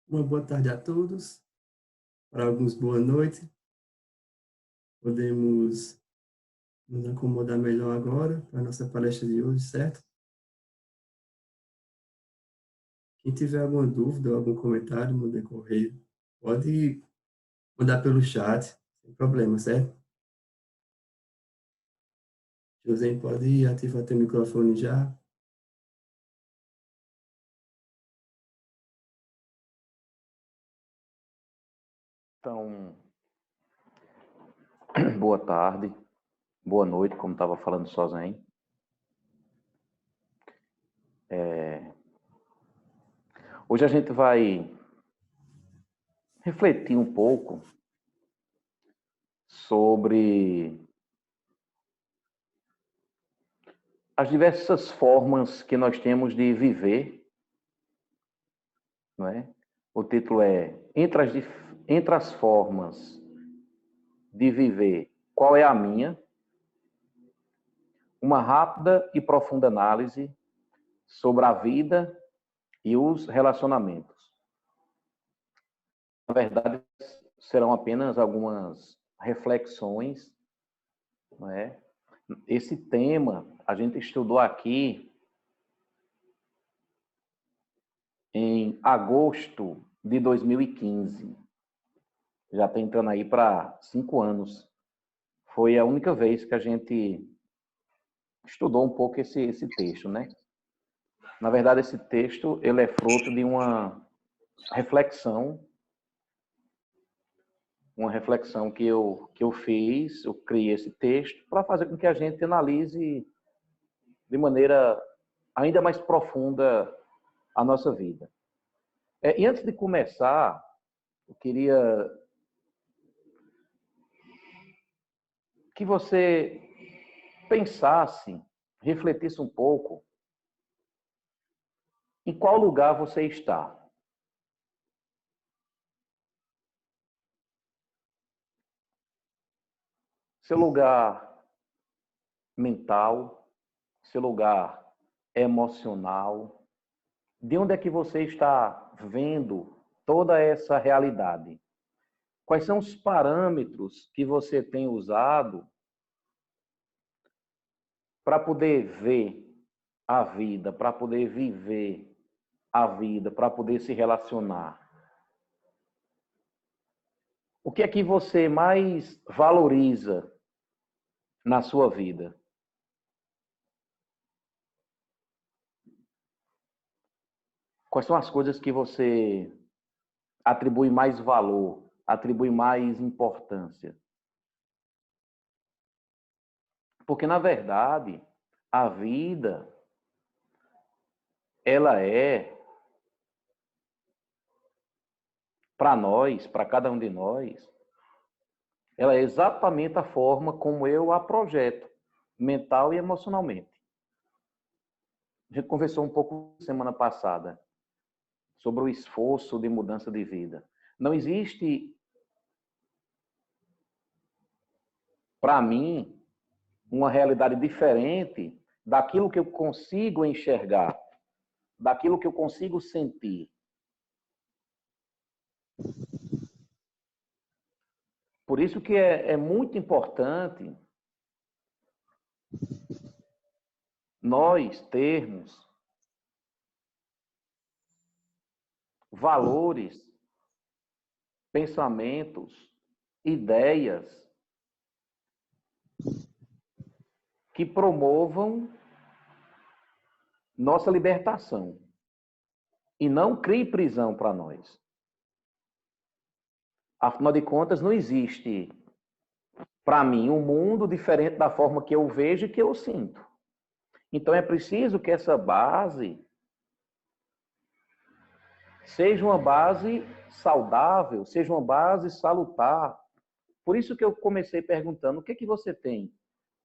Uma boa tarde a todos. Para alguns, boa noite. Podemos nos acomodar melhor agora para a nossa palestra de hoje, certo? Quem tiver alguma dúvida ou algum comentário no decorrer, pode mandar pelo chat, sem problema, certo? José, pode ativar teu microfone já. Então, boa tarde, boa noite, como estava falando sozinho. Hoje a gente vai refletir um pouco sobre as diversas formas que nós temos de viver, não é? O título é Entre as formas de viver, qual é a minha? Uma rápida e profunda análise sobre a vida e os relacionamentos. Na verdade, serão apenas algumas reflexões, não é? Esse tema a gente estudou aqui em agosto de 2015. Já está entrando aí para 5 anos. Foi a única vez que a gente estudou um pouco esse texto, né? Na verdade, esse texto ele é fruto de reflexão, uma reflexão que eu fiz, eu criei esse texto para fazer com que a gente analise de maneira ainda mais profunda a nossa vida. E antes de começar, eu queria que você pensasse, refletisse um pouco em qual lugar você está. Seu lugar mental, seu lugar emocional, de onde é que você está vendo toda essa realidade? Quais são os parâmetros que você tem usado para poder ver a vida, para poder viver a vida, para poder se relacionar? O que é que você mais valoriza na sua vida? Quais são as coisas que você atribui mais valor, atribui mais importância? Porque, na verdade, a vida, ela é, para nós, para cada um de nós, ela é exatamente a forma como eu a projeto, mental e emocionalmente. A gente conversou um pouco semana passada sobre o esforço de mudança de vida. Não existe, para mim, uma realidade diferente daquilo que eu consigo enxergar, daquilo que eu consigo sentir. Por isso que é muito importante nós termos valores, pensamentos, ideias que promovam nossa libertação e não criem prisão para nós. Afinal de contas, não existe, para mim, um mundo diferente da forma que eu vejo e que eu sinto. Então, é preciso que essa base seja uma base saudável, seja uma base salutar. Por isso que eu comecei perguntando, o que é que você tem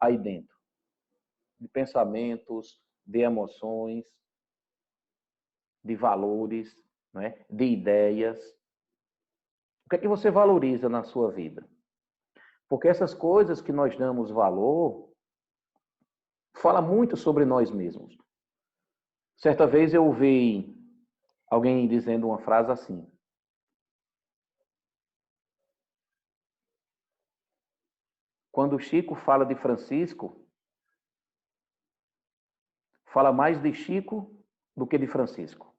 aí dentro? De pensamentos, de emoções, de valores, não é? De ideias. O que é que você valoriza na sua vida? Porque essas coisas que nós damos valor, fala muito sobre nós mesmos. Certa vez eu ouvi alguém dizendo uma frase assim: quando o Chico fala de Francisco, fala mais de Chico do que de Francisco.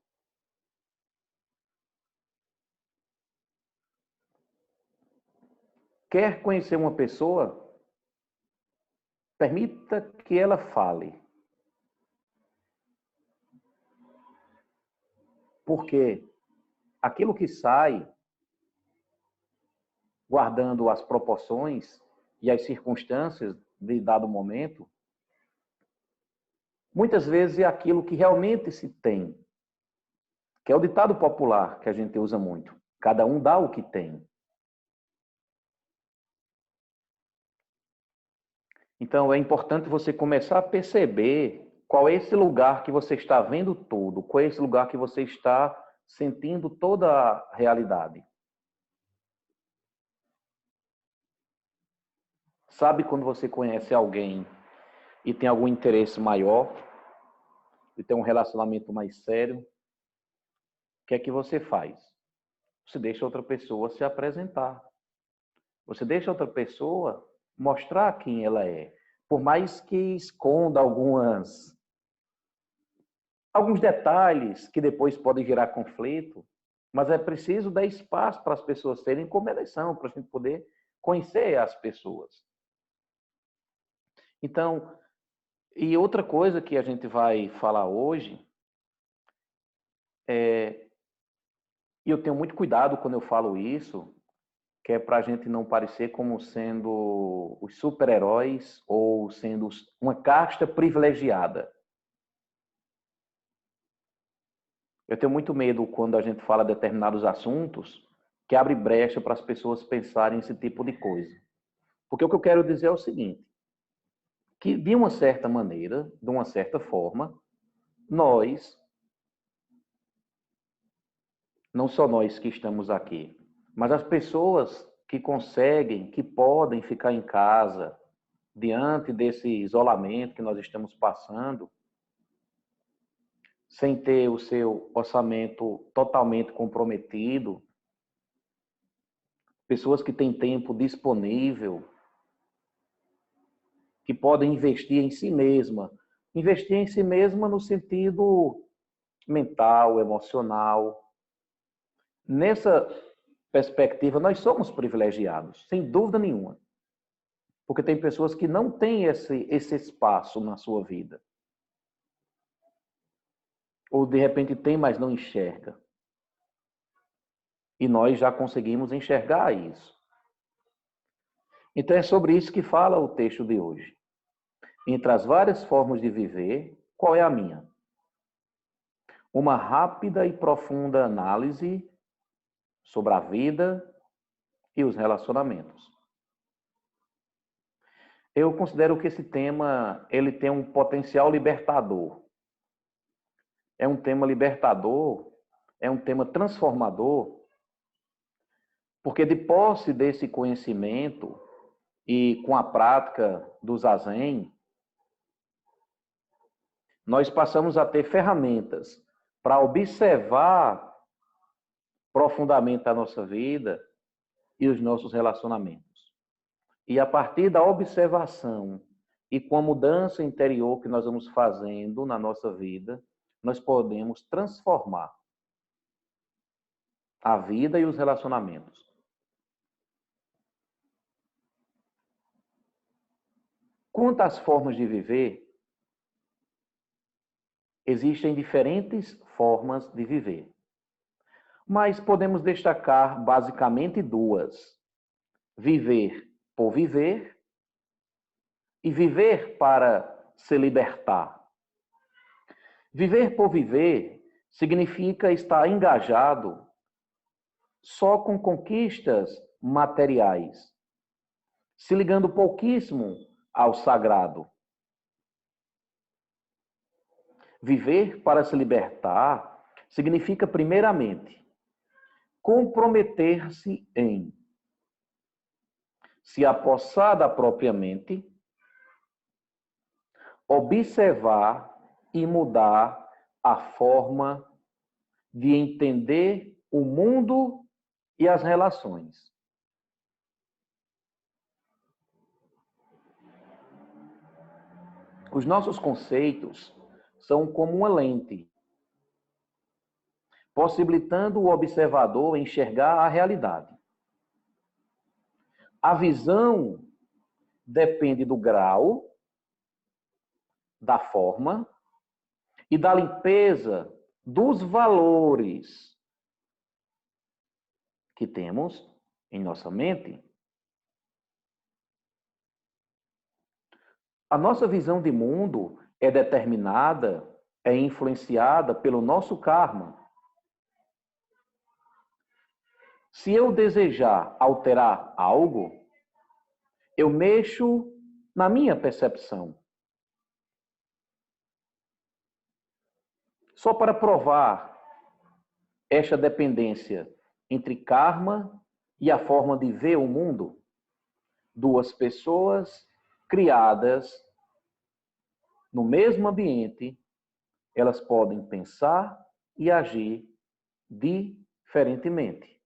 Quer conhecer uma pessoa? Permita que ela fale. Porque aquilo que sai, guardando as proporções e as circunstâncias de dado momento, muitas vezes é aquilo que realmente se tem, que é o ditado popular que a gente usa muito. Cada um dá o que tem. Então, é importante você começar a perceber qual é esse lugar que você está vendo tudo, qual é esse lugar que você está sentindo toda a realidade. Sabe quando você conhece alguém e tem algum interesse maior, e tem um relacionamento mais sério, o que é que você faz? Você deixa outra pessoa se apresentar. Você deixa outra pessoa mostrar quem ela é. Por mais que esconda alguns detalhes que depois podem gerar conflito, mas é preciso dar espaço para as pessoas serem como elas são, para a gente poder conhecer as pessoas. Então, e outra coisa que a gente vai falar hoje e eu tenho muito cuidado quando eu falo isso, que é para a gente não parecer como sendo os super-heróis ou sendo uma casta privilegiada. Eu tenho muito medo quando a gente fala determinados assuntos que abre brecha para as pessoas pensarem esse tipo de coisa. Porque o que eu quero dizer é o seguinte, que de uma certa maneira, de uma certa forma, nós, não só nós que estamos aqui, mas as pessoas que conseguem, que podem ficar em casa diante desse isolamento que nós estamos passando, sem ter o seu orçamento totalmente comprometido, pessoas que têm tempo disponível, que podem investir em si mesma. Investir em si mesma no sentido mental, emocional. Nessa perspectiva, nós somos privilegiados, sem dúvida nenhuma. Porque tem pessoas que não têm esse espaço na sua vida. Ou de repente tem, mas não enxerga. E nós já conseguimos enxergar isso. Então é sobre isso que fala o texto de hoje. Entre as várias formas de viver, qual é a minha? Uma rápida e profunda análise sobre a vida e os relacionamentos. Eu considero que esse tema ele tem um potencial libertador. É um tema libertador, é um tema transformador, porque de posse desse conhecimento e com a prática do Zazen, nós passamos a ter ferramentas para observar profundamente a nossa vida e os nossos relacionamentos. E a partir da observação e com a mudança interior que nós vamos fazendo na nossa vida, nós podemos transformar a vida e os relacionamentos. Quanto às formas de viver, existem diferentes formas de viver. Mas podemos destacar basicamente duas: viver por viver e viver para se libertar. Viver por viver significa estar engajado só com conquistas materiais, se ligando pouquíssimo ao sagrado. Viver para se libertar significa, primeiramente, comprometer-se em se apossar da própria mente, observar e mudar a forma de entender o mundo e as relações. Os nossos conceitos são como uma lente, possibilitando o observador enxergar a realidade. A visão depende do grau, da forma e da limpeza dos valores que temos em nossa mente. A nossa visão de mundo é determinada, é influenciada pelo nosso karma. Se eu desejar alterar algo, eu mexo na minha percepção. Só para provar esta dependência entre karma e a forma de ver o mundo, duas pessoas criadas no mesmo ambiente, elas podem pensar e agir diferentemente.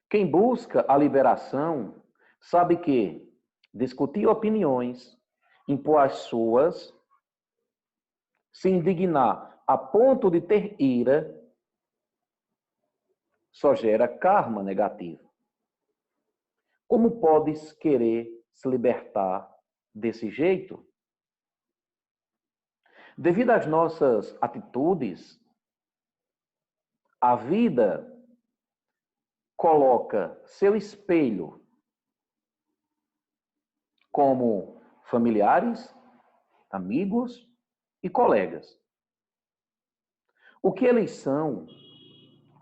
Quem busca a liberação sabe que discutir opiniões, impor as suas, se indignar a ponto de ter ira, só gera karma negativo. Como podes querer se libertar desse jeito? Devido às nossas atitudes, a vida coloca seu espelho como familiares, amigos e colegas. O que eles são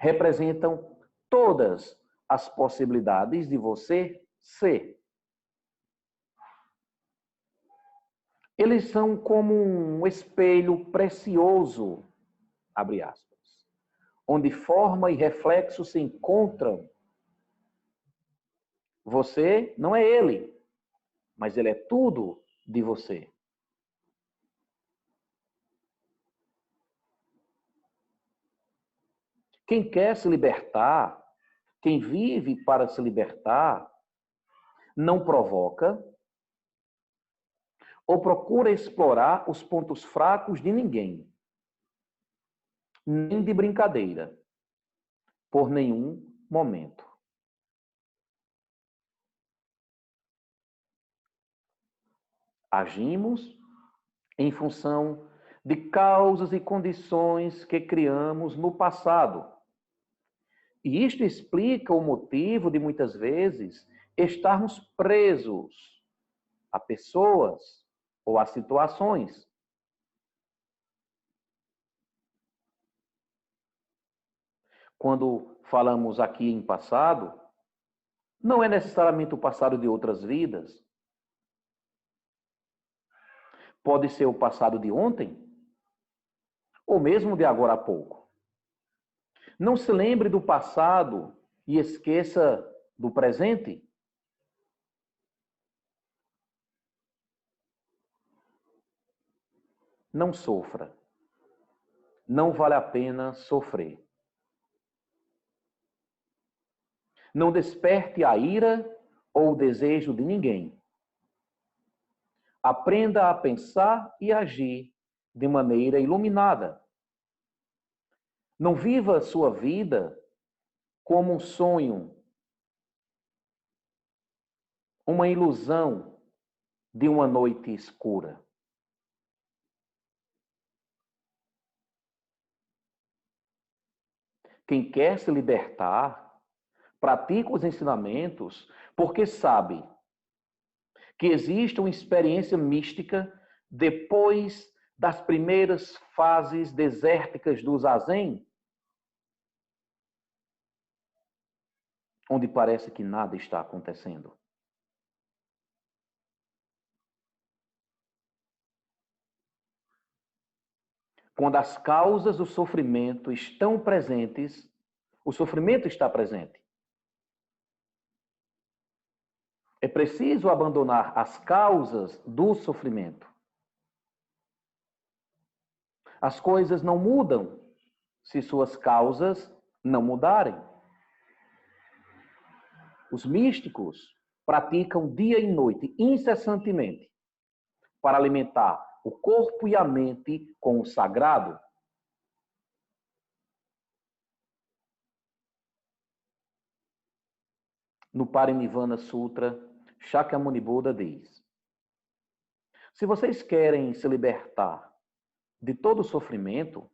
representam todas as possibilidades de você ser. Eles são como um espelho precioso, abre aspas, onde forma e reflexo se encontram. Você não é ele, mas ele é tudo de você. Quem quer se libertar, quem vive para se libertar, não provoca ou procura explorar os pontos fracos de ninguém, nem de brincadeira, por nenhum momento. Agimos em função de causas e condições que criamos no passado. E isto explica o motivo de, muitas vezes, estarmos presos a pessoas ou a situações. Quando falamos aqui em passado, não é necessariamente o passado de outras vidas. Pode ser o passado de ontem, ou mesmo de agora a pouco. Não se lembre do passado e esqueça do presente. Não sofra. Não vale a pena sofrer. Não desperte a ira ou o desejo de ninguém. Aprenda a pensar e agir de maneira iluminada. Não viva a sua vida como um sonho, uma ilusão de uma noite escura. Quem quer se libertar, pratica os ensinamentos porque sabe que existe uma experiência mística depois das primeiras fases desérticas do zazen, onde parece que nada está acontecendo. Quando as causas do sofrimento estão presentes, o sofrimento está presente. É preciso abandonar as causas do sofrimento. As coisas não mudam se suas causas não mudarem. Os místicos praticam dia e noite, incessantemente, para alimentar o corpo e a mente com o sagrado. No Parinirvana Sutra, Shakyamuni Buda diz: se vocês querem se libertar de todo o sofrimento,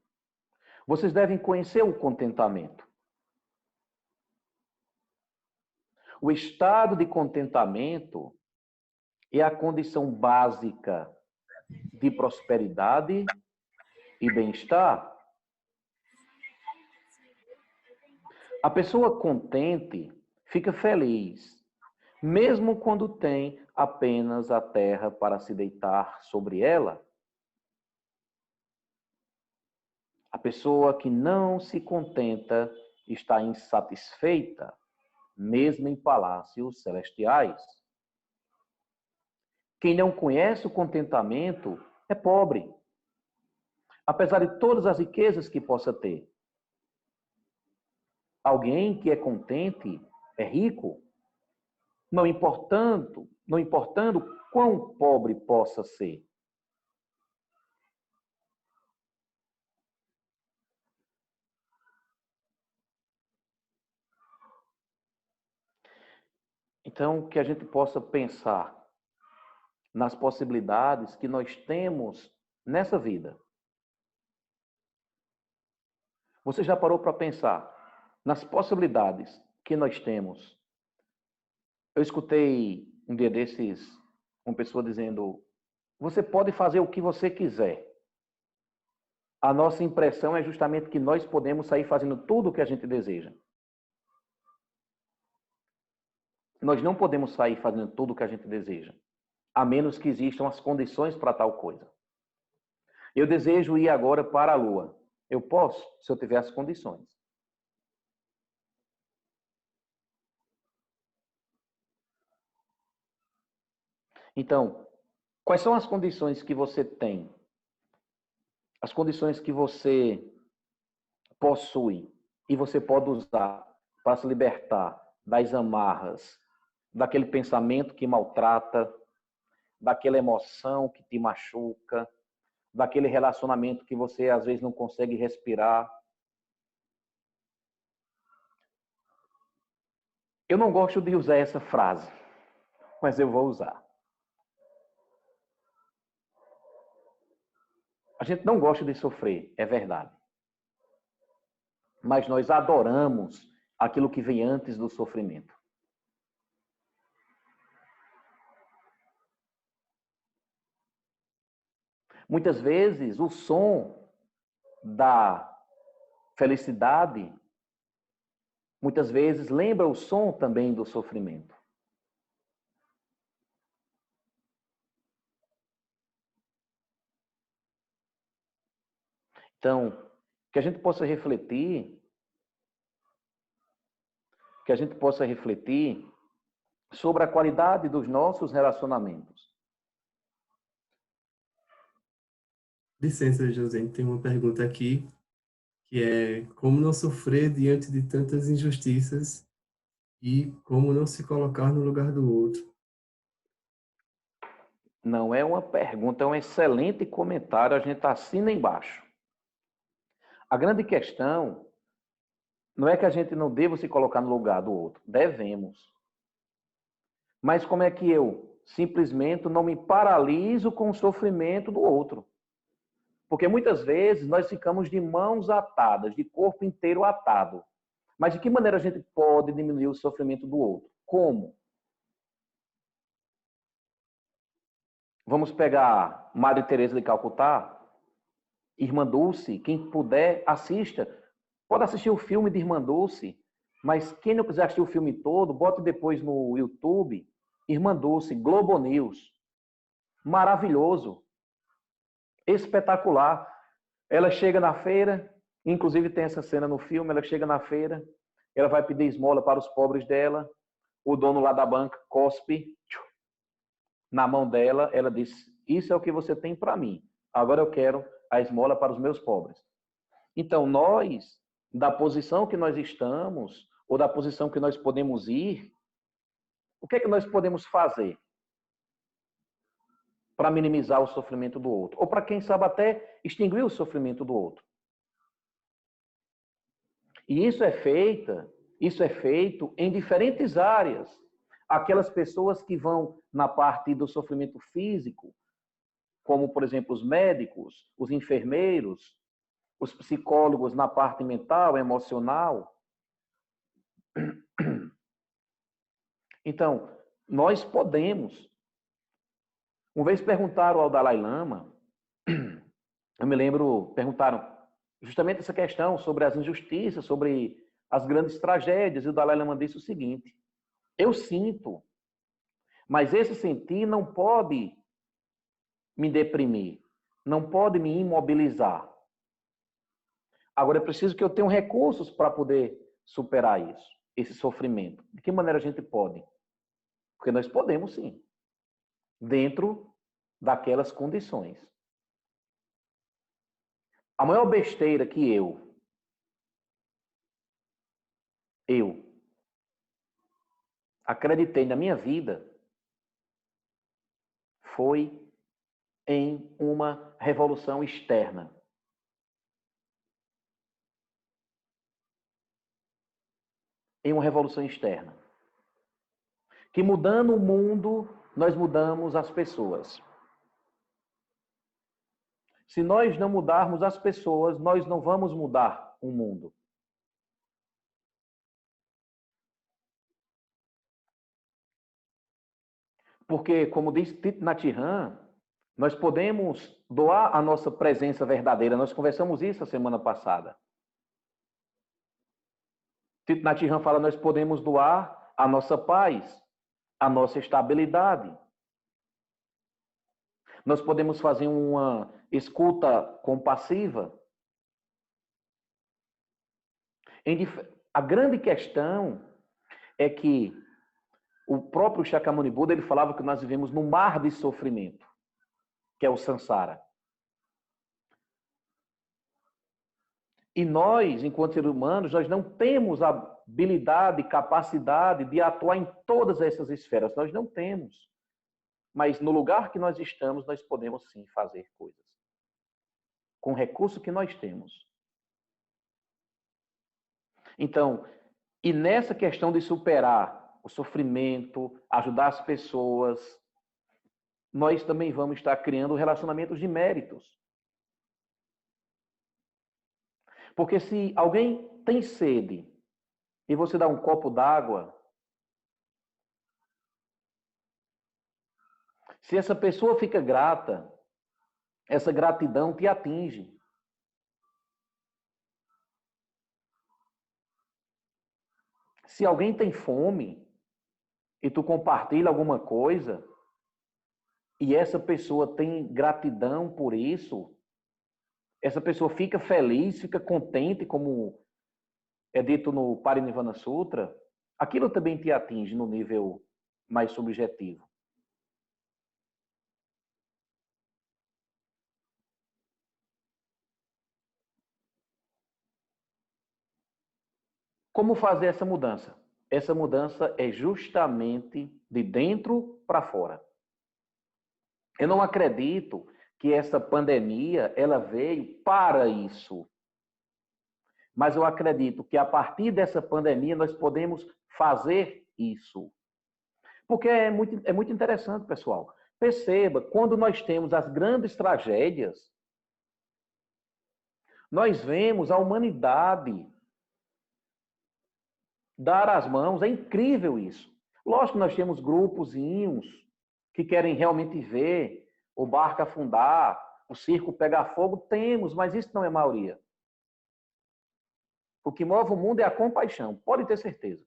vocês devem conhecer o contentamento. O estado de contentamento é a condição básica de prosperidade e bem-estar. A pessoa contente fica feliz, mesmo quando tem apenas a terra para se deitar sobre ela. A pessoa que não se contenta está insatisfeita, mesmo em palácios celestiais. Quem não conhece o contentamento é pobre, apesar de todas as riquezas que possa ter. Alguém que é contente é rico, não importando quão pobre possa ser. Então, que a gente possa pensar nas possibilidades que nós temos nessa vida. Você já parou para pensar nas possibilidades que nós temos? Eu escutei um dia desses uma pessoa dizendo: você pode fazer o que você quiser. A nossa impressão é justamente que nós podemos sair fazendo tudo o que a gente deseja. Nós não podemos sair fazendo tudo o que a gente deseja, a menos que existam as condições para tal coisa. Eu desejo ir agora para a Lua. Eu posso, se eu tiver as condições. Então, quais são as condições que você tem? As condições que você possui e você pode usar para se libertar das amarras, daquele pensamento que maltrata, daquela emoção que te machuca, daquele relacionamento que você às vezes não consegue respirar. Eu não gosto de usar essa frase, mas eu vou usar. A gente não gosta de sofrer, é verdade. Mas nós adoramos aquilo que vem antes do sofrimento. Muitas vezes, o som da felicidade, muitas vezes lembra o som também do sofrimento. Então, que a gente possa refletir sobre a qualidade dos nossos relacionamentos. Licença, José, tem uma pergunta aqui, que é como não sofrer diante de tantas injustiças e como não se colocar no lugar do outro. Não é uma pergunta, é um excelente comentário, a gente assina embaixo. A grande questão não é que a gente não deva se colocar no lugar do outro, devemos. Mas como é que eu simplesmente não me paraliso com o sofrimento do outro? Porque muitas vezes nós ficamos de mãos atadas, de corpo inteiro atado. Mas de que maneira a gente pode diminuir o sofrimento do outro? Como? Vamos pegar Madre Teresa de Calcutá, Irmã Dulce, quem puder, assista. Pode assistir o filme de Irmã Dulce, mas quem não quiser assistir o filme todo, bote depois no YouTube, Irmã Dulce, Globo News. Maravilhoso. Espetacular. Ela chega na feira, inclusive tem essa cena no filme, ela chega na feira, ela vai pedir esmola para os pobres dela, o dono lá da banca cospe na mão dela, ela diz: isso é o que você tem para mim, agora eu quero a esmola para os meus pobres. Então nós, da posição que nós estamos, ou da posição que nós podemos ir, O que é que nós podemos fazer para minimizar o sofrimento do outro? Ou para, quem sabe, até extinguir o sofrimento do outro? E isso é feito em diferentes áreas. Aquelas pessoas que vão na parte do sofrimento físico, como, por exemplo, os médicos, os enfermeiros, os psicólogos na parte mental, emocional. Então, nós podemos. Uma vez perguntaram ao Dalai Lama, eu me lembro, perguntaram justamente essa questão sobre as injustiças, sobre as grandes tragédias, e o Dalai Lama disse o seguinte: eu sinto, mas esse sentir não pode me deprimir, não pode me imobilizar. Agora é preciso que eu tenha recursos para poder superar isso, esse sofrimento. De que maneira a gente pode? Porque nós podemos sim, dentro daquelas condições. A maior besteira que eu acreditei na minha vida foi em uma revolução externa. Em uma revolução externa. Que mudando o mundo, nós mudamos as pessoas. Se nós não mudarmos as pessoas, nós não vamos mudar o mundo. Porque, como diz Thich Nhat Hanh, nós podemos doar a nossa presença verdadeira. Nós conversamos isso a semana passada. Thich Nhat Hanh fala, nós podemos doar a nossa paz, a nossa estabilidade. Nós podemos fazer uma escuta compassiva. A grande questão é que o próprio Shakyamuni Buda, ele falava que nós vivemos num mar de sofrimento, que é o samsara. E nós, enquanto seres humanos, nós não temos a habilidade, capacidade de atuar em todas essas esferas. Nós não temos. Mas no lugar que nós estamos, nós podemos sim fazer coisas. Com o recurso que nós temos. Então, e nessa questão de superar o sofrimento, ajudar as pessoas, nós também vamos estar criando relacionamentos de méritos. Porque se alguém tem sede e você dá um copo d'água, se essa pessoa fica grata, essa gratidão te atinge. Se alguém tem fome e tu compartilha alguma coisa e essa pessoa tem gratidão por isso, essa pessoa fica feliz, fica contente, como é dito no Parinirvana Sutra, aquilo também te atinge no nível mais subjetivo. Como fazer essa mudança? Essa mudança é justamente de dentro para fora. Eu não acredito que essa pandemia ela veio para isso. Mas eu acredito que a partir dessa pandemia nós podemos fazer isso. Porque é muito interessante, pessoal. Perceba, quando nós temos as grandes tragédias, nós vemos a humanidade dar as mãos. É incrível isso. Lógico que nós temos grupozinhos que querem realmente ver o barco afundar, o circo pegar fogo. Temos, mas isso não é maioria. O que move o mundo é a compaixão, pode ter certeza.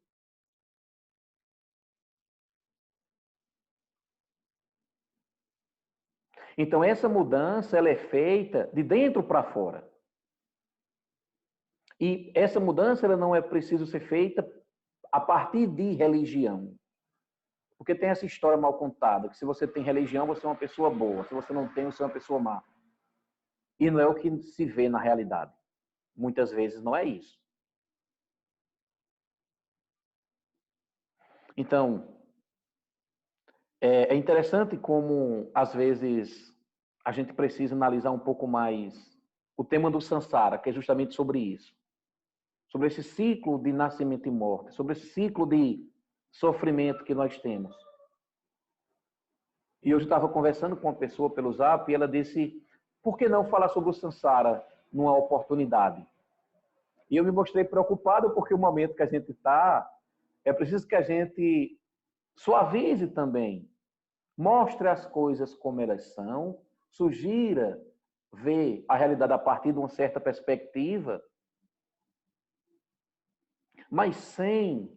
Então, essa mudança ela é feita de dentro para fora. E essa mudança ela não é preciso ser feita a partir de religião. Porque tem essa história mal contada, que se você tem religião, você é uma pessoa boa. Se você não tem, você é uma pessoa má. E não é o que se vê na realidade. Muitas vezes não é isso. Então, É interessante como, às vezes, a gente precisa analisar um pouco mais o tema do Sansara, que é justamente sobre isso. Sobre esse ciclo de nascimento e morte, sobre esse ciclo de sofrimento que nós temos. E hoje eu estava conversando com uma pessoa pelo Zap e ela disse, por que não falar sobre o Sansara numa oportunidade? E eu me mostrei preocupado porque o momento que a gente está, é preciso que a gente suavize também. Mostre as coisas como elas são, sugira ver a realidade a partir de uma certa perspectiva, mas sem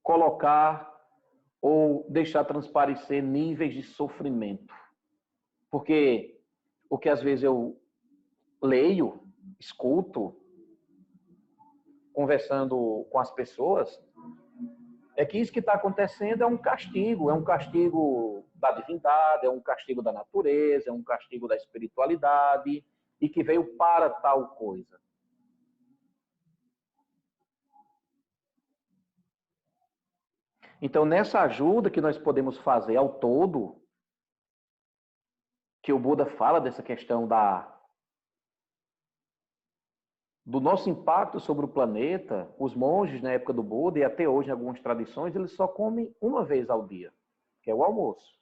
colocar ou deixar transparecer níveis de sofrimento. Porque o que às vezes eu leio, escuto, conversando com as pessoas, é que isso que está acontecendo é um castigo da divindade, é um castigo da natureza, é um castigo da espiritualidade, e que veio para tal coisa. Então, nessa ajuda que nós podemos fazer ao todo, que o Buda fala dessa questão do nosso impacto sobre o planeta, os monges na época do Buda e até hoje em algumas tradições, eles só comem uma vez ao dia, que é o almoço.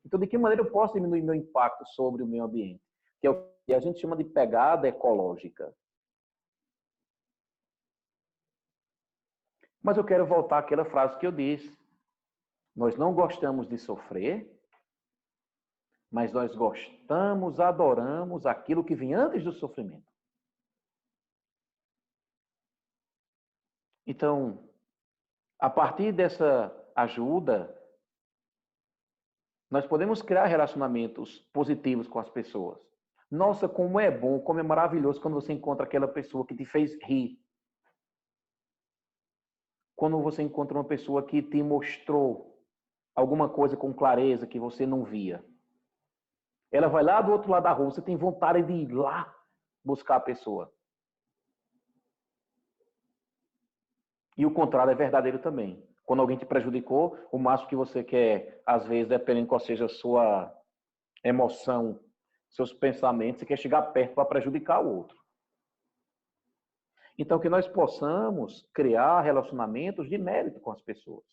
Então, de que maneira eu posso diminuir meu impacto sobre o meio ambiente? Que é o que a gente chama de pegada ecológica. Mas eu quero voltar àquela frase que eu disse. Nós não gostamos de sofrer, mas nós gostamos, adoramos aquilo que vem antes do sofrimento. Então, a partir dessa ajuda, nós podemos criar relacionamentos positivos com as pessoas. Nossa, como é bom, como é maravilhoso quando você encontra aquela pessoa que te fez rir. Quando você encontra uma pessoa que te mostrou alguma coisa com clareza que você não via. Ela vai lá do outro lado da rua, você tem vontade de ir lá buscar a pessoa. E o contrário é verdadeiro também. Quando alguém te prejudicou, o máximo que você quer, às vezes, dependendo de qual seja a sua emoção, seus pensamentos, você quer chegar perto para prejudicar o outro. Então, que nós possamos criar relacionamentos de mérito com as pessoas.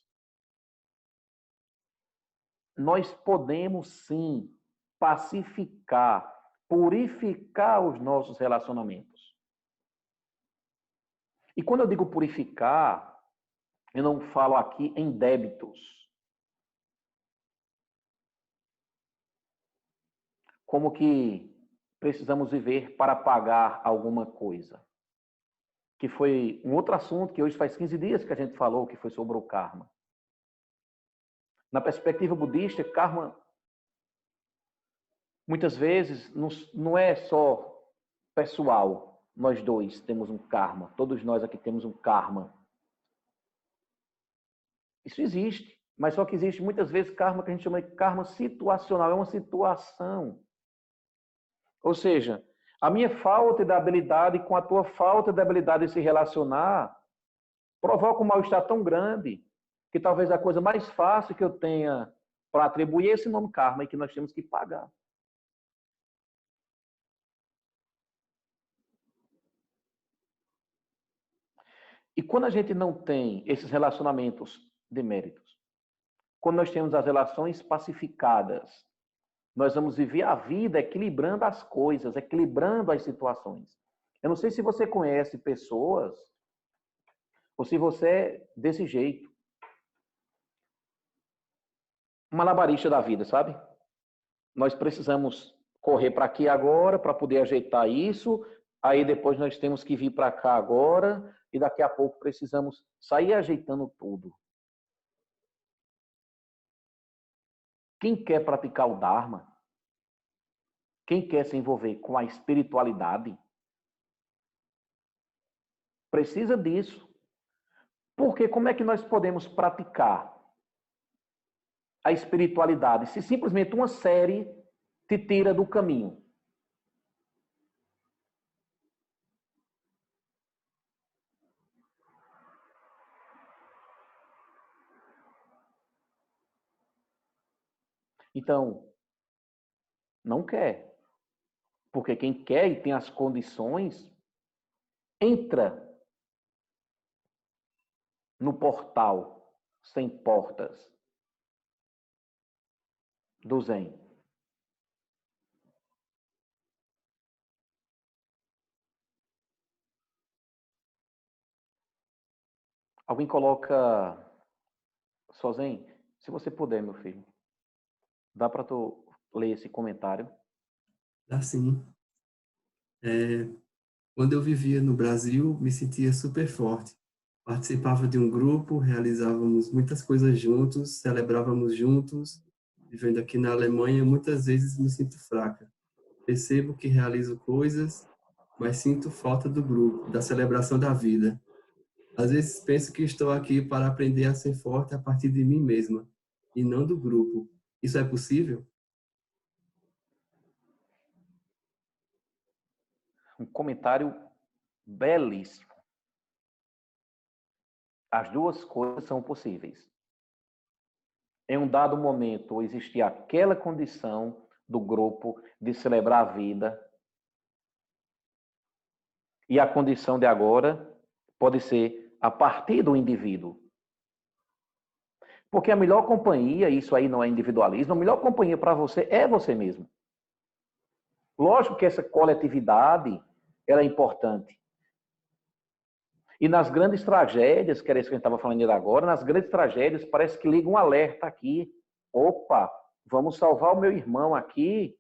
Nós podemos, sim, pacificar, purificar os nossos relacionamentos. E quando eu digo purificar, eu não falo aqui em débitos. Como que precisamos viver para pagar alguma coisa. Que foi um outro assunto que hoje faz 15 dias que a gente falou, que foi sobre o karma. Na perspectiva budista, karma, muitas vezes, não é só pessoal. Nós dois temos um karma. Todos nós aqui temos um karma. Isso existe. Mas só que existe muitas vezes karma que a gente chama de karma situacional. É uma situação. Ou seja, a minha falta de habilidade com a tua falta de habilidade de se relacionar provoca um mal-estar tão grande que talvez a coisa mais fácil que eu tenha para atribuir esse nome karma e que nós temos que pagar. E quando a gente não tem esses relacionamentos de méritos, quando nós temos as relações pacificadas, nós vamos viver a vida equilibrando as coisas, equilibrando as situações. Eu não sei se você conhece pessoas ou se você é desse jeito. Malabarista da vida, sabe? Nós precisamos correr para aqui agora para poder ajeitar isso, aí depois nós temos que vir para cá agora e daqui a pouco precisamos sair ajeitando tudo. Quem quer praticar o Dharma, quem quer se envolver com a espiritualidade, precisa disso. Porque como é que nós podemos praticar a espiritualidade se simplesmente uma série te tira do caminho? Então, não quer. Porque quem quer e tem as condições, entra no portal sem portas do Zen. Alguém coloca, só Zen, se você puder, meu filho, dá para tu ler esse comentário? Assim, quando eu vivia no Brasil, me sentia super forte. Participava de um grupo, realizávamos muitas coisas juntos, celebrávamos juntos. Vivendo aqui na Alemanha, muitas vezes me sinto fraca. Percebo que realizo coisas, mas sinto falta do grupo, da celebração da vida. Às vezes penso que estou aqui para aprender a ser forte a partir de mim mesma, e não do grupo. Isso é possível? Um comentário belíssimo. As duas coisas são possíveis. Em um dado momento, existia aquela condição do grupo de celebrar a vida. E a condição de agora pode ser a partir do indivíduo. Porque a melhor companhia, isso aí não é individualismo, a melhor companhia para você é você mesmo. Lógico que essa coletividade, ela é importante. E nas grandes tragédias, que era isso que a gente estava falando agora, nas grandes tragédias parece que liga um alerta aqui. Opa, vamos salvar o meu irmão aqui,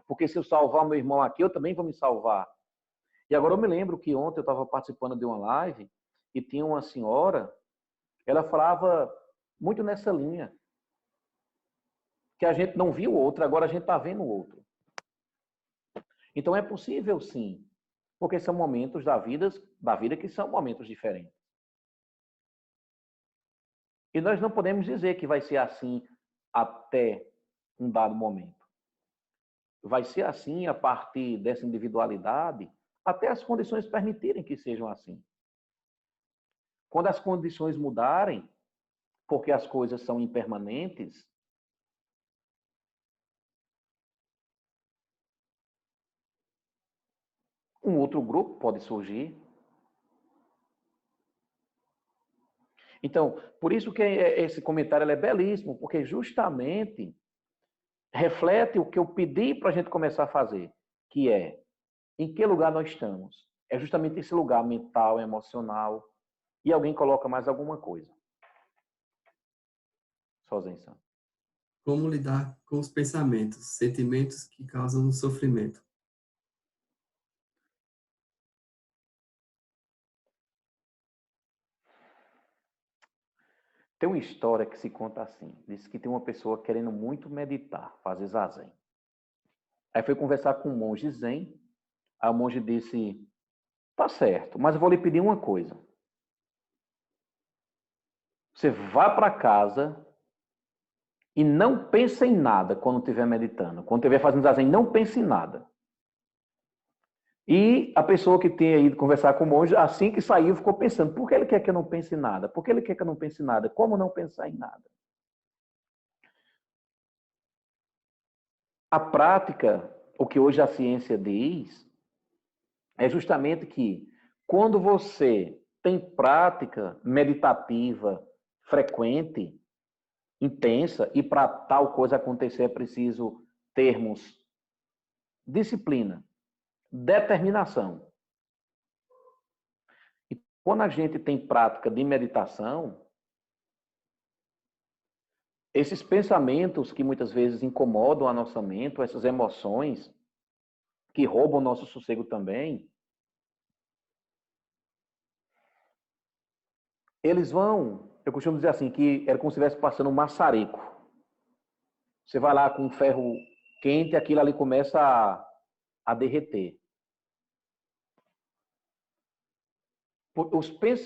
porque se eu salvar o meu irmão aqui, eu também vou me salvar. E agora eu me lembro que ontem eu estava participando de uma live e tinha uma senhora, ela falava muito nessa linha, que a gente não viu o outro, agora a gente está vendo o outro. Então é possível sim, porque são momentos da vida que são momentos diferentes. E nós não podemos dizer que vai ser assim até um dado momento. Vai ser assim a partir dessa individualidade, até as condições permitirem que sejam assim. Quando as condições mudarem, porque as coisas são impermanentes, um outro grupo pode surgir. Então, por isso que esse comentário é belíssimo, porque justamente reflete o que eu pedi para a gente começar a fazer, que é em que lugar nós estamos. É justamente esse lugar mental, emocional. E alguém coloca mais alguma coisa. Sozinho. Como lidar com os pensamentos, sentimentos que causam sofrimento? Tem uma história que se conta assim. Diz que tem uma pessoa querendo muito meditar, fazer zazen. Aí foi conversar com um monge zen. Aí o monge disse, tá certo, mas eu vou lhe pedir uma coisa. Você vá para casa e não pense em nada quando estiver meditando. Quando estiver fazendo zazen, não pense em nada. E a pessoa que tinha ido conversar com o monge, assim que saiu, ficou pensando, por que ele quer que eu não pense em nada? Por que ele quer que eu não pense em nada? Como não pensar em nada? A prática, o que hoje a ciência diz, é justamente que quando você tem prática meditativa frequente, intensa, e para tal coisa acontecer é preciso termos disciplina, determinação. E quando a gente tem prática de meditação, esses pensamentos que muitas vezes incomodam a nossa mente, essas emoções que roubam o nosso sossego também, eles vão, eu costumo dizer assim, que era como se estivesse passando um maçareco. Você vai lá com um ferro quente, aquilo ali começa a derreter.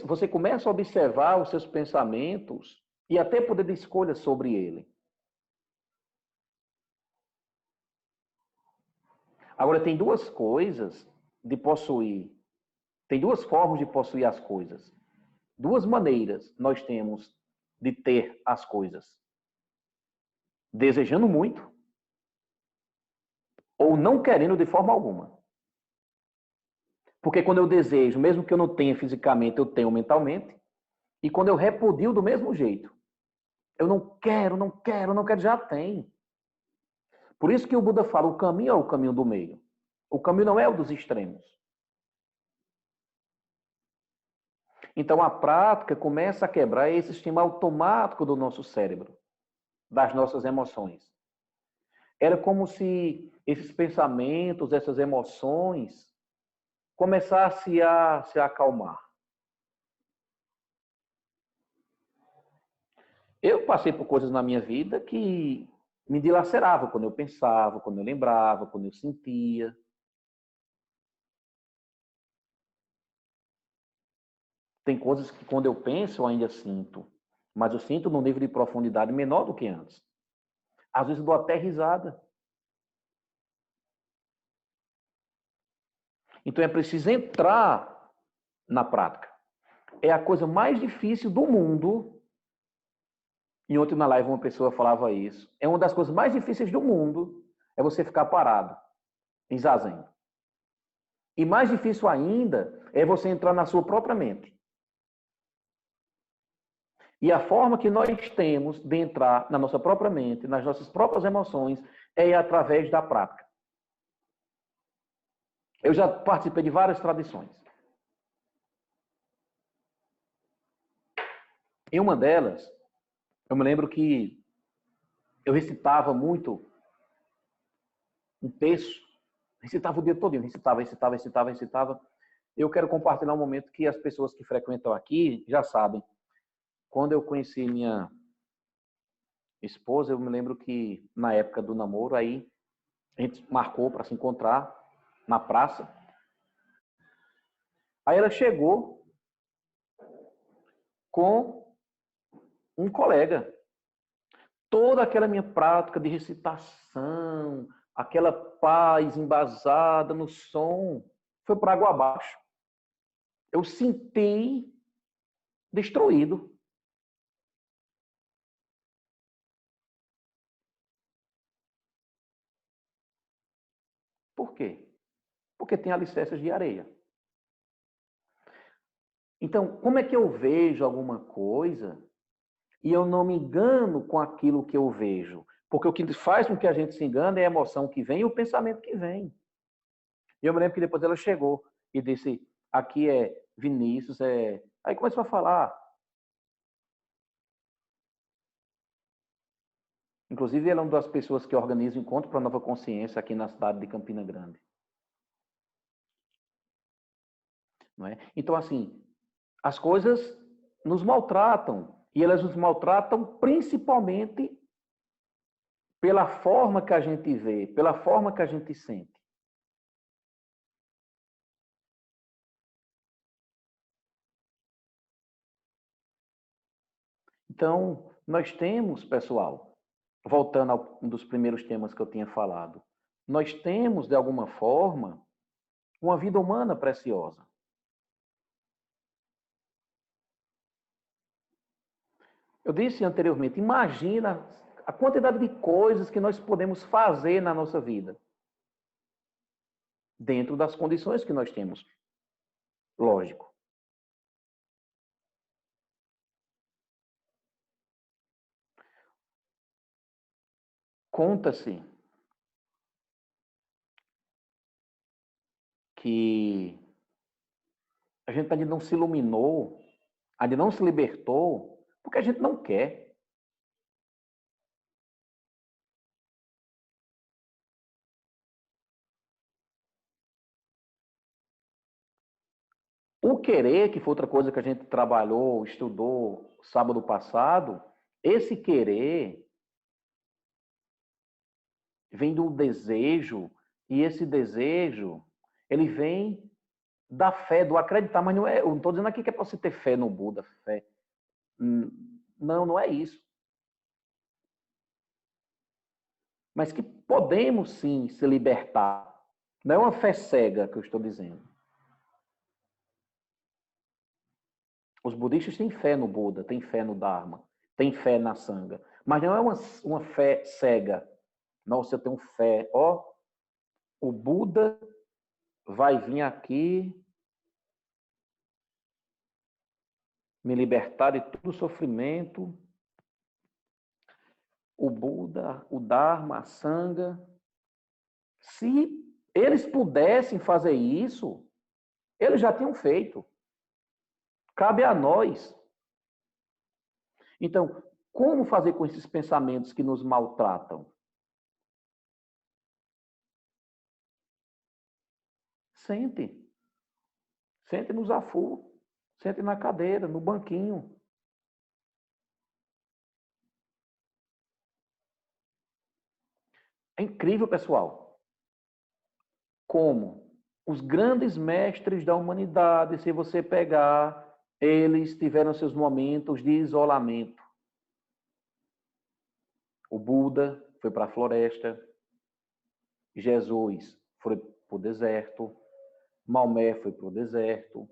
Você começa a observar os seus pensamentos e até poder de escolha sobre ele. Agora, tem duas coisas de possuir. Tem duas formas de possuir as coisas. Duas maneiras nós temos de ter as coisas. desejando muito ou não querendo de forma alguma. Porque quando eu desejo, mesmo que eu não tenha fisicamente, eu tenho mentalmente. E quando eu repudio do mesmo jeito, eu não quero, não quero, não quero, já tem. Por isso que o Buda fala, o caminho é o caminho do meio. O caminho não é o dos extremos. Então a prática começa a quebrar esse sistema automático do nosso cérebro, das nossas emoções. Era como se esses pensamentos, essas emoções, começassem a se acalmar. Eu passei por coisas na minha vida que me dilaceravam quando eu pensava, quando eu lembrava, quando eu sentia. Tem coisas que quando eu penso eu ainda sinto, mas eu sinto num nível de profundidade menor do que antes. Às vezes eu dou até risada. Então é preciso entrar na prática. É a coisa mais difícil do mundo. E ontem na live uma pessoa falava isso. É uma das coisas mais difíceis do mundo é você ficar parado, em zazen. E mais difícil ainda é você entrar na sua própria mente. E a forma que nós temos de entrar na nossa própria mente, nas nossas próprias emoções, é através da prática. Eu já participei de várias tradições. Em uma delas, eu me lembro que eu recitava muito um texto, recitava o dia todo, recitava. Eu quero compartilhar um momento que as pessoas que frequentam aqui já sabem. Quando eu conheci minha esposa, eu me lembro que na época do namoro, aí a gente marcou para se encontrar na praça. Aí ela chegou com um colega. Toda aquela minha prática de recitação, aquela paz embasada no som, foi para água abaixo. Eu senti destruído. Por quê? Porque tem alicerces de areia. Então, como é que eu vejo alguma coisa e eu não me engano com aquilo que eu vejo? Porque o que faz com que a gente se engane é a emoção que vem e o pensamento que vem. E eu me lembro que depois ela chegou e disse, aqui é Vinícius, é... Aí começou a falar. Inclusive, ela é uma das pessoas que organiza o Encontro para a Nova Consciência aqui na cidade de Campina Grande. Não é? Então, assim, as coisas nos maltratam. E elas nos maltratam principalmente pela forma que a gente vê, pela forma que a gente sente. Então, nós temos, pessoal, voltando a um dos primeiros temas que eu tinha falado, nós temos, de alguma forma, uma vida humana preciosa. Eu disse anteriormente, imagina a quantidade de coisas que nós podemos fazer na nossa vida, dentro das condições que nós temos. Lógico. Conta-se que a gente ainda não se iluminou, ainda não se libertou, porque a gente não quer. O querer, que foi outra coisa que a gente trabalhou, estudou sábado passado, esse querer vem do desejo, e esse desejo, ele vem da fé, do acreditar, mas não é, eu não estou dizendo aqui que é para você ter fé no Buda, fé. Não, não é isso. Mas que podemos sim se libertar. Não é uma fé cega que eu estou dizendo. Os budistas têm fé no Buda, têm fé no Dharma, têm fé na Sangha, Mas não é uma fé cega. Nossa, eu tenho fé. Ó, o Buda vai vir aqui me libertar de todo o sofrimento. O Buda, o Dharma, a Sangha. Se eles pudessem fazer isso, eles já tinham feito. Cabe a nós. Então, como fazer com esses pensamentos que nos maltratam? Sente. Sente no zafu. Sente na cadeira, no banquinho. É incrível, pessoal. Como os grandes mestres da humanidade, se você pegar, eles tiveram seus momentos de isolamento. O Buda foi para a floresta, Jesus foi para o deserto, Maomé foi para o deserto,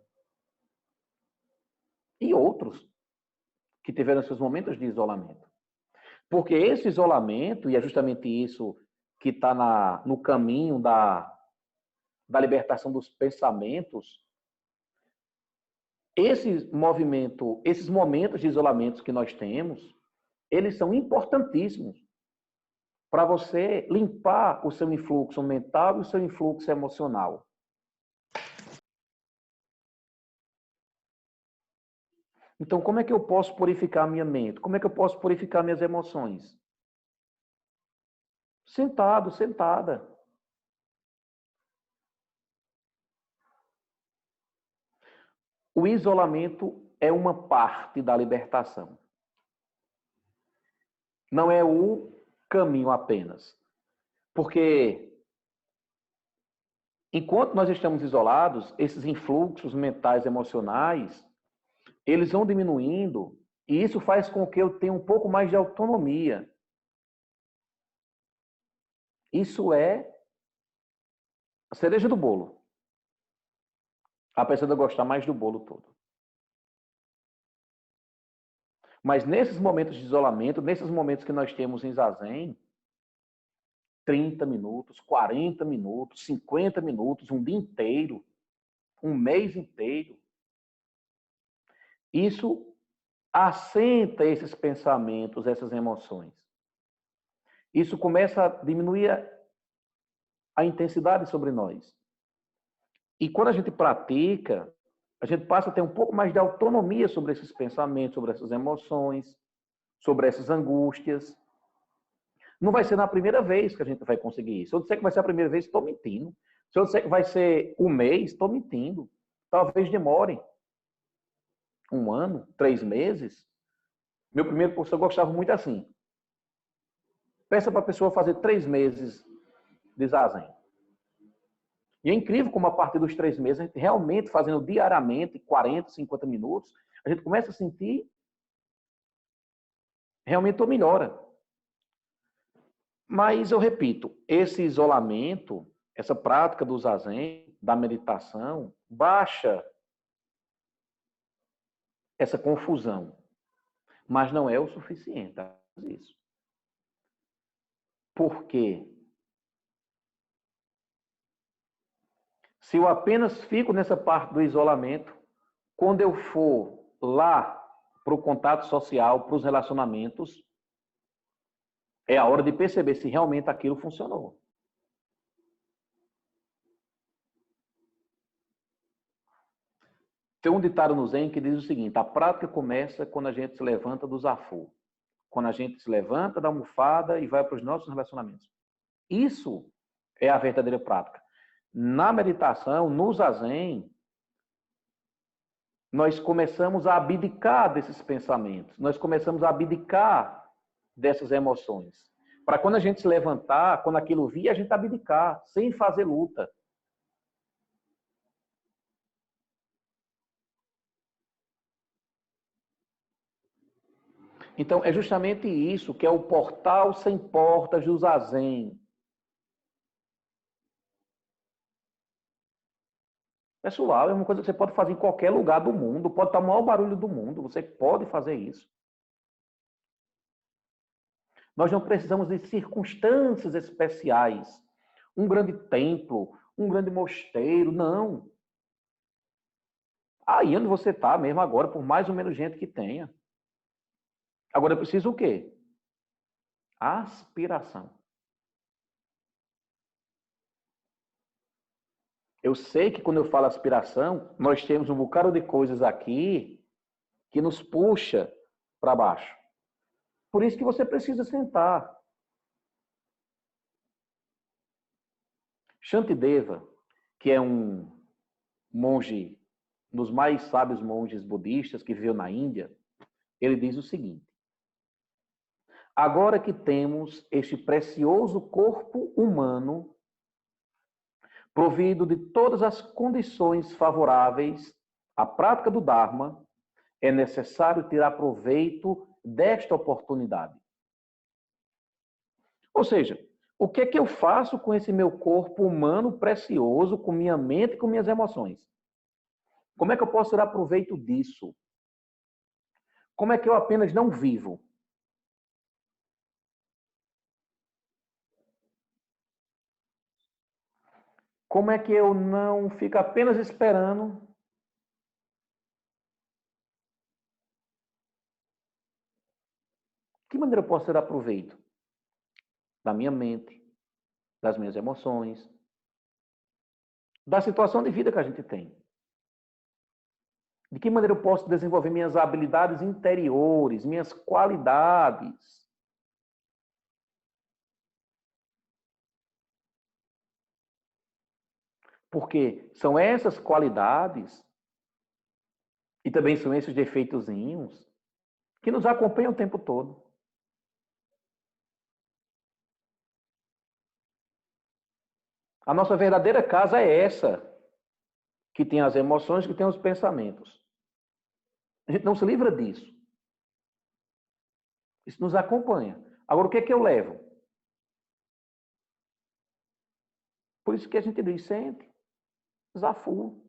e outros que tiveram seus momentos de isolamento. Porque esse isolamento, e é justamente isso que está no caminho da libertação dos pensamentos, esse movimento, esses momentos de isolamento que nós temos, eles são importantíssimos para você limpar o seu influxo mental e o seu influxo emocional. Então, como é que eu posso purificar a minha mente? Como é que eu posso purificar minhas emoções? Sentado, sentada. O isolamento é uma parte da libertação. Não é o caminho apenas. Porque enquanto nós estamos isolados, esses influxos mentais, emocionais, eles vão diminuindo e isso faz com que eu tenha um pouco mais de autonomia. Isso é a cereja do bolo. Apesar de eu gostar mais do bolo todo. Mas nesses momentos de isolamento, nesses momentos que nós temos em Zazen, 30 minutos, 40 minutos, 50 minutos, um dia inteiro, um mês inteiro, isso assenta esses pensamentos, essas emoções. Isso começa a diminuir a intensidade sobre nós. E quando a gente pratica, a gente passa a ter um pouco mais de autonomia sobre esses pensamentos, sobre essas emoções, sobre essas angústias. Não vai ser na primeira vez que a gente vai conseguir isso. Se eu disser que vai ser a primeira vez, estou mentindo. Se eu disser que vai ser um mês, estou mentindo. Talvez demore 1 ano, 3 meses. Meu primeiro professor gostava muito assim. Peça para a pessoa fazer 3 meses de zazen. E é incrível como a partir dos 3 meses, a gente realmente fazendo diariamente 40, 50 minutos, a gente começa a sentir realmente uma melhora. Mas eu repito, esse isolamento, essa prática do zazen, da meditação, baixa essa confusão. Mas não é o suficiente isso. Por quê? Se eu apenas fico nessa parte do isolamento, quando eu for lá para o contato social, para os relacionamentos, é a hora de perceber se realmente aquilo funcionou. Tem um ditado no Zen que diz o seguinte: a prática começa quando a gente se levanta do zafu. Quando a gente se levanta da almofada e vai para os nossos relacionamentos. Isso é a verdadeira prática. Na meditação, no zazen, nós começamos a abdicar desses pensamentos. Nós começamos a abdicar dessas emoções. Para quando a gente se levantar, quando aquilo vir, a gente abdicar, sem fazer luta. Então, é justamente isso que é o portal sem portas do Zazen. Pessoal, é uma coisa que você pode fazer em qualquer lugar do mundo, pode estar o maior barulho do mundo, você pode fazer isso. Nós não precisamos de circunstâncias especiais. Um grande templo, um grande mosteiro, não. Aí onde você está mesmo agora, por mais ou menos gente que tenha. Agora é preciso o quê? Aspiração. Eu sei que quando eu falo aspiração, nós temos um bocado de coisas aqui que nos puxa para baixo. Por isso que você precisa sentar. Shantideva, que é um monge, um dos mais sábios monges budistas que viveu na Índia, ele diz o seguinte: agora que temos este precioso corpo humano, provido de todas as condições favoráveis à prática do Dharma, é necessário tirar proveito desta oportunidade. Ou seja, o que é que eu faço com esse meu corpo humano precioso, com minha mente e com minhas emoções? Como é que eu posso tirar proveito disso? Como é que eu apenas não vivo? Como é que eu não fico apenas esperando? De que maneira eu posso tirar proveito? Da minha mente, das minhas emoções, da situação de vida que a gente tem. De que maneira eu posso desenvolver minhas habilidades interiores, minhas qualidades? Porque são essas qualidades e também são esses defeitozinhos que nos acompanham o tempo todo. A nossa verdadeira casa é essa, que tem as emoções, que tem os pensamentos. A gente não se livra disso. Isso nos acompanha. Agora, o que é que eu levo? Por isso que a gente diz, sente, desafio.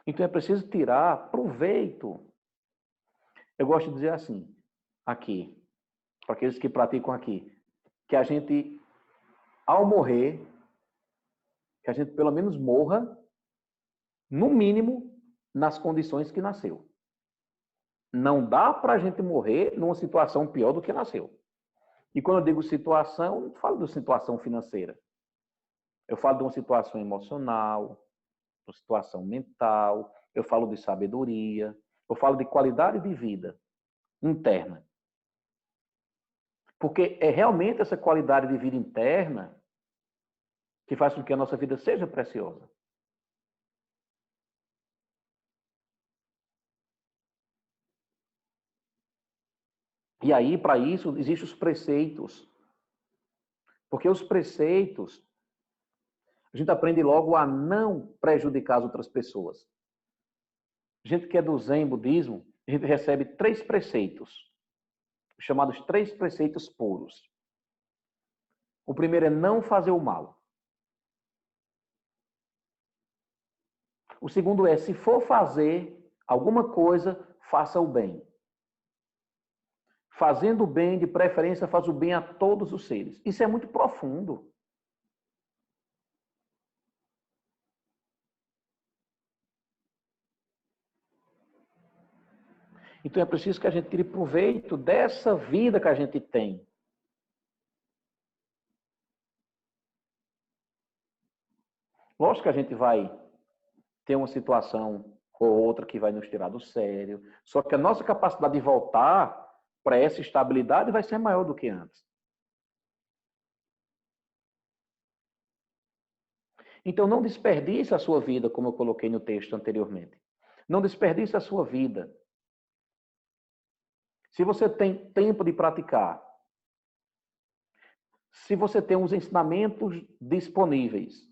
Então é preciso tirar proveito. Eu gosto de dizer assim, aqui, para aqueles que praticam aqui, que a gente, ao morrer, que a gente pelo menos morra, no mínimo, nas condições que nasceu. Não dá para a gente morrer numa situação pior do que nasceu. E quando eu digo situação, não falo de situação financeira. Eu falo de uma situação emocional, de uma situação mental, eu falo de sabedoria, eu falo de qualidade de vida interna. Porque é realmente essa qualidade de vida interna que faz com que a nossa vida seja preciosa. E aí, para isso, existem os preceitos. Porque os preceitos, a gente aprende logo a não prejudicar as outras pessoas. A gente que é do Zen budismo, a gente recebe 3 preceitos, chamados 3 preceitos puros. O primeiro é não fazer o mal. O segundo é, se for fazer alguma coisa, faça o bem. Fazendo o bem, de preferência, faz o bem a todos os seres. Isso é muito profundo. Então é preciso que a gente tire proveito dessa vida que a gente tem. Lógico que a gente vai ter uma situação ou outra que vai nos tirar do sério. Só que a nossa capacidade de voltar para essa estabilidade vai ser maior do que antes. Então não desperdice a sua vida, como eu coloquei no texto anteriormente. Não desperdice a sua vida. Se você tem tempo de praticar, se você tem os ensinamentos disponíveis,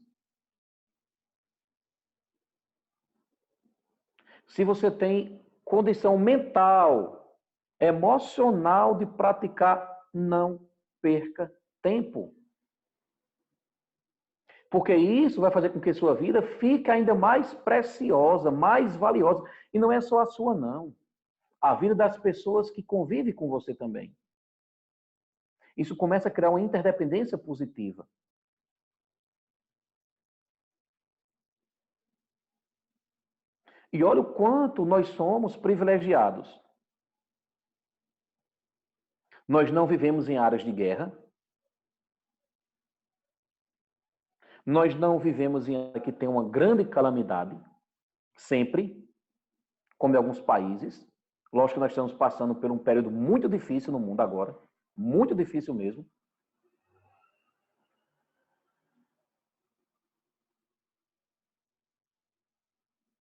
se você tem condição mental, emocional de praticar, não perca tempo. Porque isso vai fazer com que sua vida fique ainda mais preciosa, mais valiosa. E não é só a sua, não. A vida das pessoas que convivem com você também. Isso começa a criar uma interdependência positiva. E olha o quanto nós somos privilegiados. Nós não vivemos em áreas de guerra. Nós não vivemos em áreas que tem uma grande calamidade, sempre, como em alguns países. Lógico que nós estamos passando por um período muito difícil no mundo agora, muito difícil mesmo.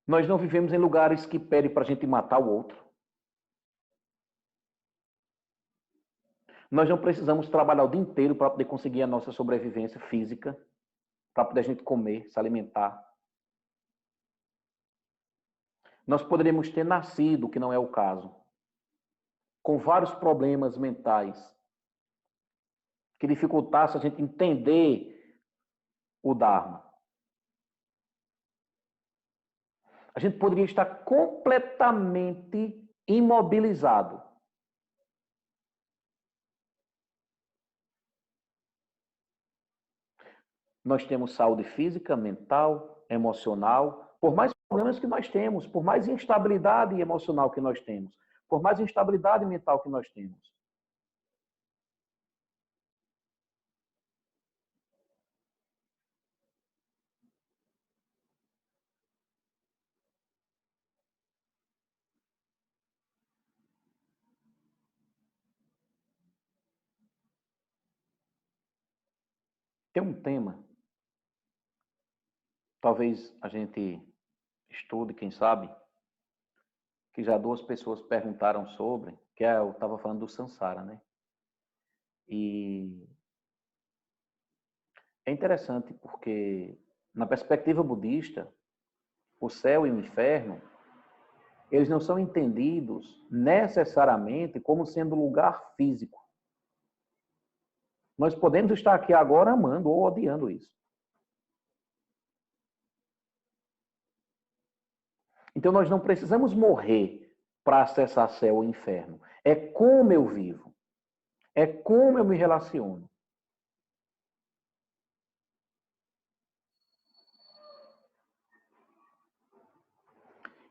Nós não vivemos em lugares que pedem para a gente matar o outro. Nós não precisamos trabalhar o dia inteiro para poder conseguir a nossa sobrevivência física, para poder a gente comer, se alimentar. Nós poderíamos ter nascido, que não é o caso, com vários problemas mentais, que dificultassem a gente entender o Dharma. A gente poderia estar completamente imobilizado. Nós temos saúde física, mental, emocional, por mais problemas que nós temos, por mais instabilidade emocional que nós temos, por mais instabilidade mental que nós temos. Tem um tema, talvez a gente estude, quem sabe, que já 2 pessoas perguntaram sobre, que eu estava falando do Sansara, né? E é interessante porque, na perspectiva budista, o céu e o inferno, eles não são entendidos necessariamente como sendo lugar físico. Nós podemos estar aqui agora amando ou odiando isso. Então, nós não precisamos morrer para acessar céu ou inferno. É como eu vivo. É como eu me relaciono.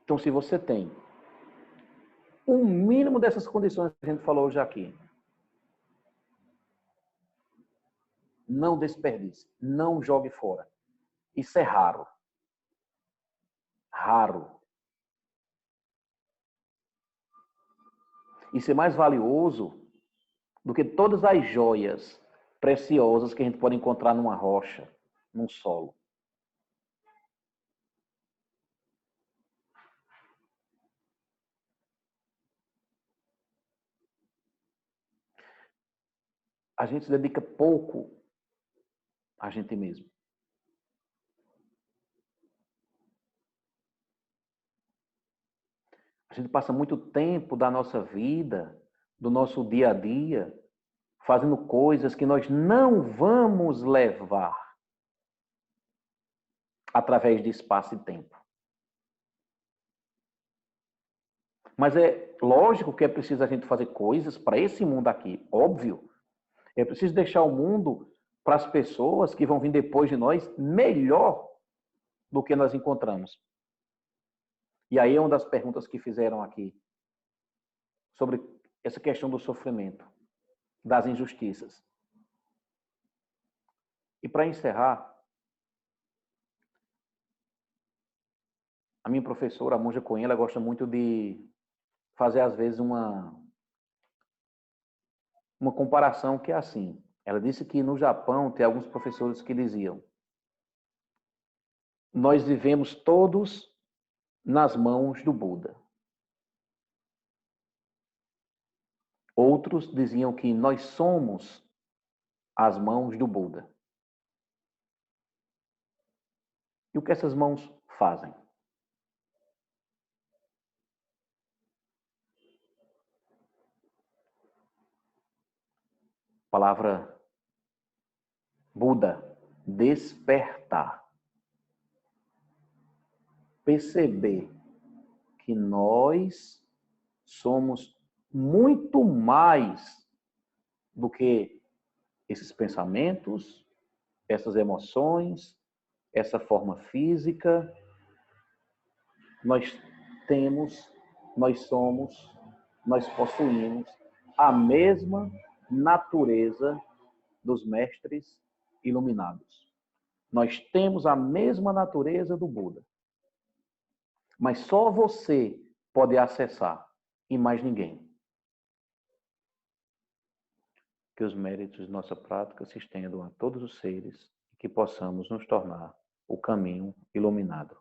Então, se você tem um mínimo dessas condições que a gente falou hoje aqui, não desperdice, não jogue fora. Isso é raro. Raro. Isso é mais valioso do que todas as joias preciosas que a gente pode encontrar numa rocha, num solo. A gente se dedica pouco a gente mesmo. A gente passa muito tempo da nossa vida, do nosso dia a dia, fazendo coisas que nós não vamos levar através de espaço e tempo. Mas é lógico que é preciso a gente fazer coisas para esse mundo aqui, óbvio. É preciso deixar o mundo para as pessoas que vão vir depois de nós melhor do que nós encontramos. E aí é uma das perguntas que fizeram aqui sobre essa questão do sofrimento, das injustiças. E para encerrar, a minha professora, a Monja Coen, ela gosta muito de fazer, às vezes, uma comparação que é assim. Ela disse que no Japão tem alguns professores que diziam: nós vivemos todos nas mãos do Buda. Outros diziam que nós somos as mãos do Buda. E o que essas mãos fazem? A palavra Buda, despertar. Perceber que nós somos muito mais do que esses pensamentos, essas emoções, essa forma física, nós temos, nós somos, nós possuímos a mesma natureza dos mestres iluminados. Nós temos a mesma natureza do Buda. Mas só você pode acessar e mais ninguém. Que os méritos de nossa prática se estendam a todos os seres e que possamos nos tornar o caminho iluminado.